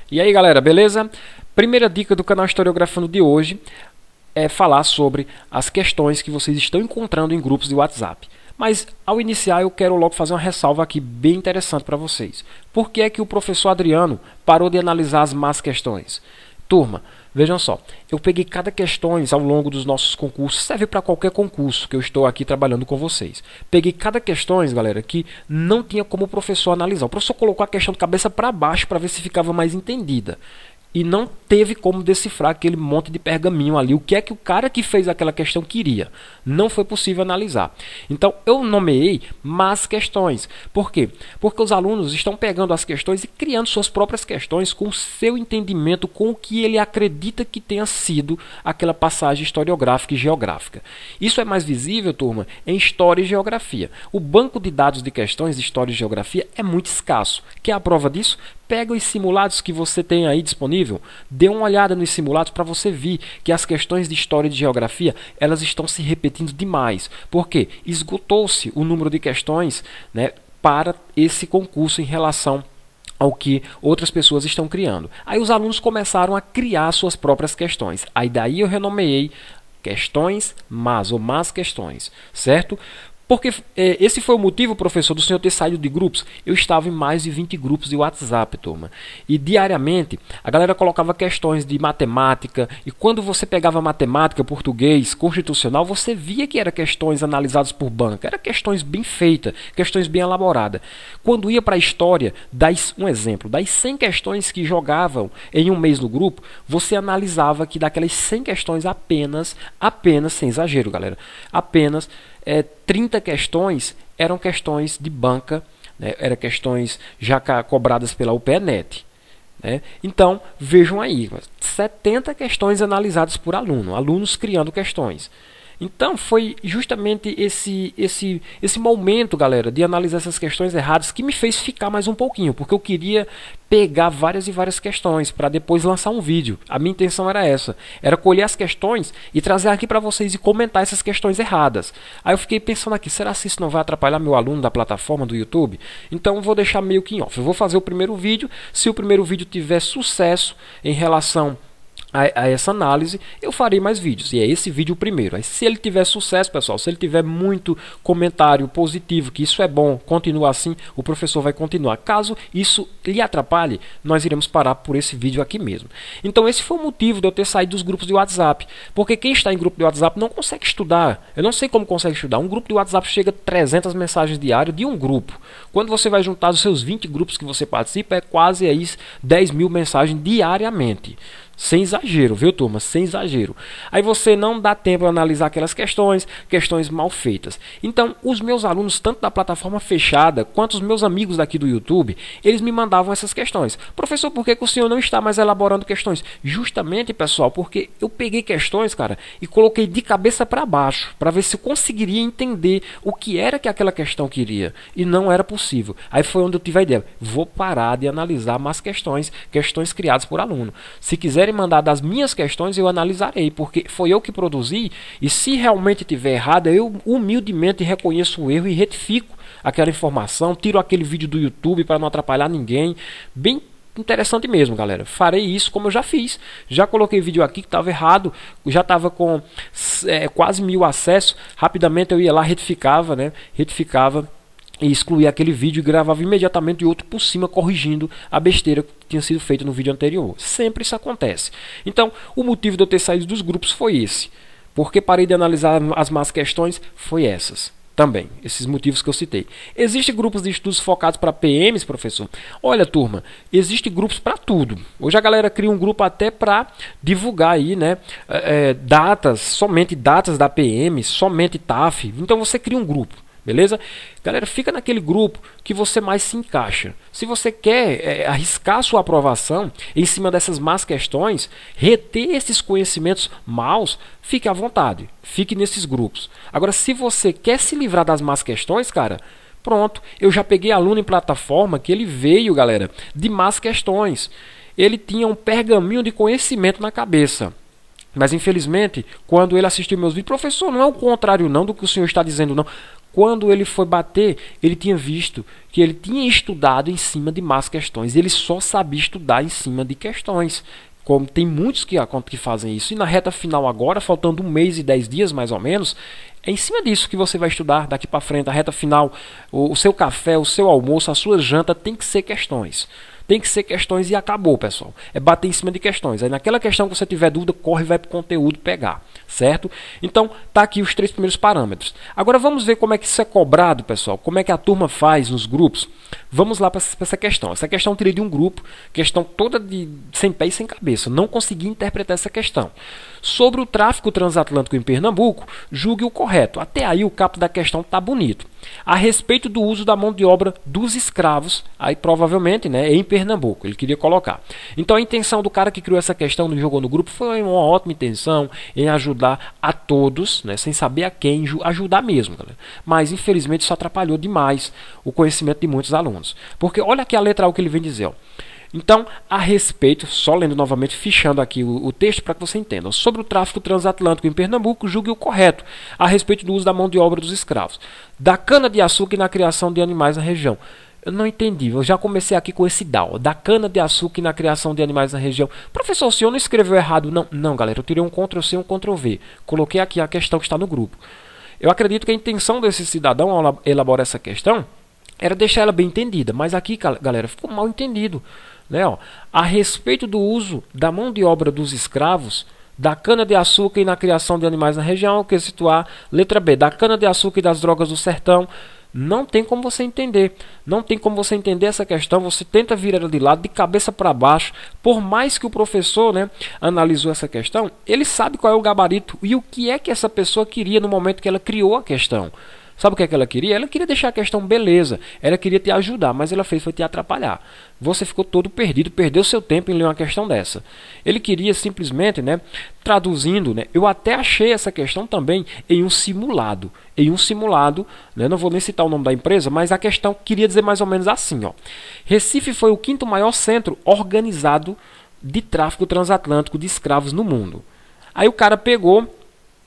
E aí galera, beleza? Primeira dica do canal Historiografando de hoje é falar sobre as questões que vocês estão encontrando em grupos de WhatsApp. Mas ao iniciar eu quero logo fazer uma ressalva aqui bem interessante para vocês. Por que é que o professor Adriano parou de analisar as más questões? Turma, vejam só, eu peguei cada questão ao longo dos nossos concursos, serve para qualquer concurso que eu estou aqui trabalhando com vocês. Peguei cada questão, galera, que não tinha como o professor analisar. O professor colocou a questão de cabeça para baixo para ver se ficava mais entendida. E não teve como decifrar aquele monte de pergaminho ali, o que é que o cara que fez aquela questão queria. Não foi possível analisar. Então eu nomeei más questões. Por quê? Porque os alunos estão pegando as questões e criando suas próprias questões com o seu entendimento, com o que ele acredita que tenha sido aquela passagem historiográfica e geográfica. Isso é mais visível, turma, em História e Geografia. O banco de dados de questões de História e Geografia é muito escasso. Quer a prova disso? Pega os simulados que você tem aí disponível, dê uma olhada nos simulados para você ver que as questões de História e de Geografia elas estão se repetindo demais. Por quê? Esgotou-se o número de questões, né, para esse concurso em relação ao que outras pessoas estão criando. Aí os alunos começaram a criar suas próprias questões. Aí daí eu renomeei questões más ou más questões, certo? Porque esse foi o motivo, professor, do senhor ter saído de grupos. Eu estava em mais de 20 grupos de WhatsApp, turma. E diariamente a galera colocava questões de matemática. E quando você pegava matemática, português, constitucional, você via que eram questões analisadas por banca. Eram questões bem feitas, questões bem elaboradas. Quando ia para a história, um exemplo, das 100 questões que jogavam em um mês no grupo, você analisava que daquelas 100 questões apenas, sem exagero, galera, apenas 30 questões eram questões de banca, né? Eram questões já cobradas pela UPE-NET. Né? Então, vejam aí, 70 questões analisadas por alunos criando questões. Então, foi justamente esse momento, galera, de analisar essas questões erradas que me fez ficar mais um pouquinho, porque eu queria pegar várias e várias questões para depois lançar um vídeo. A minha intenção era essa, era colher as questões e trazer aqui para vocês e comentar essas questões erradas. Aí eu fiquei pensando aqui, será que isso não vai atrapalhar meu aluno da plataforma do YouTube? Então eu vou deixar meio que em off. Eu vou fazer o primeiro vídeo, se o primeiro vídeo tiver sucesso em relação a essa análise, eu farei mais vídeos, e é esse vídeo o primeiro. Aí, se ele tiver sucesso, pessoal, se ele tiver muito comentário positivo, que isso é bom, continua assim, o professor vai continuar. Caso isso lhe atrapalhe, nós iremos parar por esse vídeo aqui mesmo. Então esse foi o motivo de eu ter saído dos grupos de WhatsApp, porque quem está em grupo de WhatsApp não consegue estudar. Eu não sei como consegue estudar. Um grupo de WhatsApp chega a 300 mensagens diárias de um grupo. Quando você vai juntar os seus 20 grupos que você participa, é quase aí 10 mil mensagens diariamente. Sem exagero, viu, turma? Sem exagero. Aí você não dá tempo de analisar aquelas questões mal feitas. Então, os meus alunos, tanto da plataforma fechada, quanto os meus amigos daqui do YouTube, eles me mandavam essas questões. Professor, por que o senhor não está mais elaborando questões? Justamente, pessoal, porque eu peguei questões, cara, e coloquei de cabeça para baixo, para ver se eu conseguiria entender o que era que aquela questão queria. E não era possível. Aí foi onde eu tive a ideia. Vou parar de analisar mais questões criadas por aluno. Se quiser mandar das minhas questões, eu analisarei, porque foi eu que produzi, e se realmente tiver errado, eu humildemente reconheço o erro e retifico aquela informação, tiro aquele vídeo do YouTube para não atrapalhar ninguém. Bem interessante mesmo, galera. Farei isso como eu já fiz. Já coloquei vídeo aqui que estava errado, já estava com quase 1000 acessos. Rapidamente eu ia lá, retificava, né? E excluía aquele vídeo e gravava imediatamente outro por cima, corrigindo a besteira que tinha sido feita no vídeo anterior. Sempre isso acontece. Então, o motivo de eu ter saído dos grupos foi esse. Porque parei de analisar as más questões, foi essas. Também, esses motivos que eu citei. Existem grupos de estudos focados para PMs, professor? Olha, turma, existem grupos para tudo. Hoje a galera cria um grupo até para divulgar aí, né, datas, somente datas da PM, somente TAF. Então você cria um grupo. Beleza? Galera, fica naquele grupo que você mais se encaixa. Se você quer arriscar sua aprovação em cima dessas más questões, reter esses conhecimentos maus, fique à vontade. Fique nesses grupos. Agora, se você quer se livrar das más questões, cara, pronto. Eu já peguei aluno em plataforma que ele veio, galera, de más questões. Ele tinha um pergaminho de conhecimento na cabeça. Mas, infelizmente, quando ele assistiu meus vídeos, professor, não é o contrário não do que o senhor está dizendo, não. quando ele foi bater, ele tinha visto que ele tinha estudado em cima de más questões. Ele só sabia estudar em cima de questões. Como tem muitos que fazem isso. E na reta final agora, faltando 1 mês e 10 dias mais ou menos, é em cima disso que você vai estudar daqui para frente. A reta final, o seu café, o seu almoço, a sua janta tem que ser questões. Tem que ser questões e acabou, pessoal. É bater em cima de questões. Aí naquela questão que você tiver dúvida, corre e vai para o conteúdo pegar. Certo? Então, tá aqui os 3 primeiros parâmetros. Agora vamos ver como é que isso é cobrado, pessoal. Como é que a turma faz nos grupos. Vamos lá para essa questão. Essa questão eu tirei de um grupo, questão toda sem pé e sem cabeça. Não consegui interpretar essa questão. Sobre o tráfico transatlântico em Pernambuco, julgue o correto. Até aí o caput da questão está bonito. A respeito do uso da mão de obra dos escravos, aí provavelmente, né, em Pernambuco, ele queria colocar. Então a intenção do cara que criou essa questão e jogou no grupo foi uma ótima intenção em ajudar a todos, né, sem saber a quem, ajudar mesmo, galera. Mas infelizmente isso atrapalhou demais o conhecimento de muitos alunos. Porque olha aqui a letra A, o que ele vem dizer, ó. Então, a respeito, só lendo novamente, fichando aqui o texto para que você entenda. Sobre o tráfico transatlântico em Pernambuco, julgue o correto a respeito do uso da mão de obra dos escravos, da cana-de-açúcar e na criação de animais na região. Eu não entendi, eu já comecei aqui com esse DAO, da cana-de-açúcar e na criação de animais na região. Professor, o senhor não escreveu errado? Não, não, galera, eu tirei um Ctrl+C e um Ctrl+V. Coloquei aqui a questão que está no grupo. Eu acredito que a intenção desse cidadão ao elaborar essa questão era deixar ela bem entendida, mas aqui, galera, ficou mal entendido. Né, ó, a respeito do uso da mão de obra dos escravos, da cana-de-açúcar e na criação de animais na região, que situar, letra B, da cana-de-açúcar e das drogas do sertão. Não tem como você entender. Não tem como você entender essa questão. Você tenta virar ela de lado, de cabeça para baixo. Por mais que o professor, né, analisou essa questão, ele sabe qual é o gabarito e o que é que essa pessoa queria no momento que ela criou a questão. Sabe o que é que ela queria? Ela queria deixar a questão beleza. Ela queria te ajudar, mas ela fez foi te atrapalhar. Você ficou todo perdido, perdeu seu tempo em ler uma questão dessa. Ele queria simplesmente, né, traduzindo, né, eu até achei essa questão também em um simulado. Em um simulado, né, não vou nem citar o nome da empresa, mas a questão queria dizer mais ou menos assim, ó. Recife foi o 5º maior centro organizado de tráfico transatlântico de escravos no mundo. Aí o cara pegou,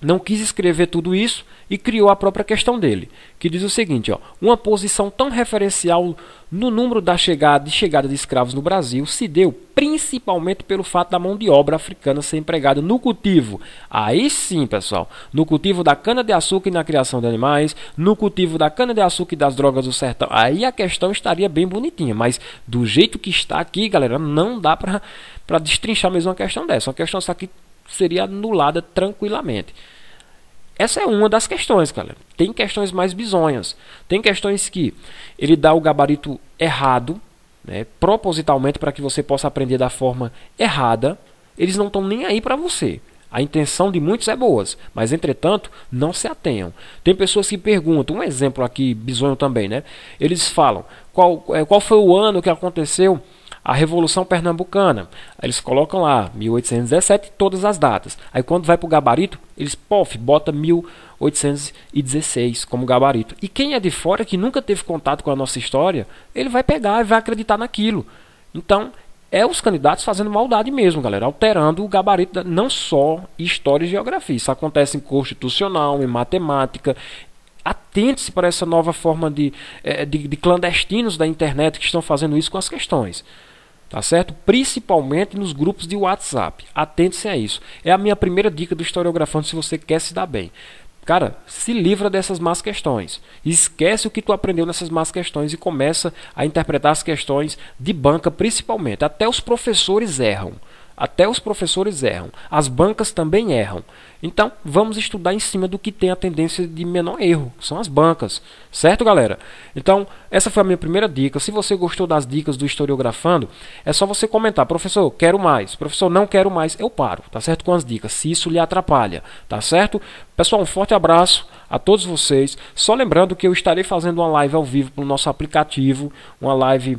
não quis escrever tudo isso e criou a própria questão dele, que diz o seguinte, ó, uma posição tão referencial no número de chegada de escravos no Brasil se deu principalmente pelo fato da mão de obra africana ser empregada no cultivo, aí sim, pessoal, no cultivo da cana-de-açúcar e na criação de animais, no cultivo da cana-de-açúcar e das drogas do sertão, aí a questão estaria bem bonitinha, mas do jeito que está aqui, galera, não dá para destrinchar mesmo uma questão dessa, uma questão essa aqui seria anulada tranquilamente. Essa é uma das questões, galera. Tem questões mais bizonhas. Tem questões que ele dá o gabarito errado, né, propositalmente para que você possa aprender da forma errada. Eles não estão nem aí para você. A intenção de muitos é boa, mas entretanto não se atenham. Tem pessoas que perguntam, um exemplo aqui bizonho também, né? Eles falam, qual foi o ano que aconteceu a Revolução Pernambucana? Aí eles colocam lá 1817, todas as datas. Aí quando vai para o gabarito, eles bota 1816 como gabarito. E quem é de fora, que nunca teve contato com a nossa história, ele vai pegar e vai acreditar naquilo. Então, é os candidatos fazendo maldade mesmo, galera, alterando o gabarito, não só história e geografia. Isso acontece em constitucional, em matemática. Atente-se para essa nova forma de clandestinos da internet que estão fazendo isso com as questões. Tá certo? Principalmente nos grupos de WhatsApp. Atente-se a isso. É a minha primeira dica do Historiografando se você quer se dar bem. Cara, se livra dessas más questões. Esquece o que tu aprendeu nessas más questões e começa a interpretar as questões de banca principalmente. Até os professores erram. Até os professores erram. As bancas também erram. Então, vamos estudar em cima do que tem a tendência de menor erro. São as bancas. Certo, galera? Então, essa foi a minha primeira dica. Se você gostou das dicas do Historiografando, é só você comentar. Professor, quero mais. Professor, não quero mais. Eu paro, tá certo? Com as dicas, se isso lhe atrapalha. Tá certo? Pessoal, um forte abraço a todos vocês. Só lembrando que eu estarei fazendo uma live ao vivo pelo nosso aplicativo. Uma live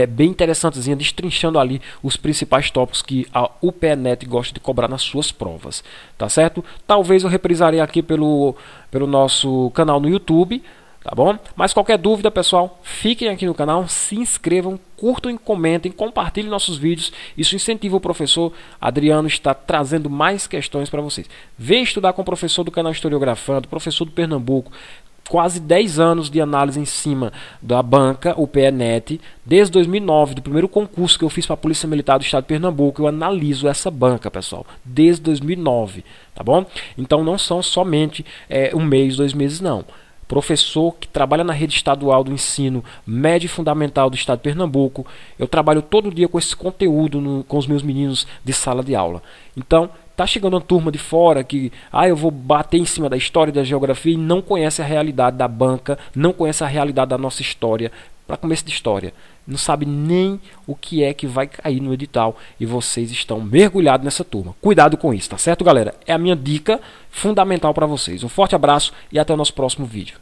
bem interessantezinha, destrinchando ali os principais tópicos que a UPENet gosta de cobrar nas suas provas, tá certo? Talvez eu reprisarei aqui pelo nosso canal no YouTube, tá bom? Mas qualquer dúvida, pessoal, fiquem aqui no canal, se inscrevam, curtam e comentem, compartilhem nossos vídeos. Isso incentiva o professor Adriano está trazendo mais questões para vocês. Vem estudar com o professor do canal Historiografando, professor do Pernambuco. quase 10 anos de análise em cima da banca, o PENET. Desde 2009, do primeiro concurso que eu fiz para a Polícia Militar do Estado de Pernambuco, eu analiso essa banca, pessoal, desde 2009, tá bom? Então não são somente um mês, 2 meses, não. Professor que trabalha na rede estadual do ensino médio e fundamental do Estado de Pernambuco, eu trabalho todo dia com esse conteúdo com os meus meninos de sala de aula. Então, tá chegando uma turma de fora que eu vou bater em cima da história e da geografia e não conhece a realidade da banca, não conhece a realidade da nossa história. Para começo de história, não sabe nem o que é que vai cair no edital e vocês estão mergulhados nessa turma. Cuidado com isso, tá certo, galera? É a minha dica fundamental para vocês. Um forte abraço e até o nosso próximo vídeo.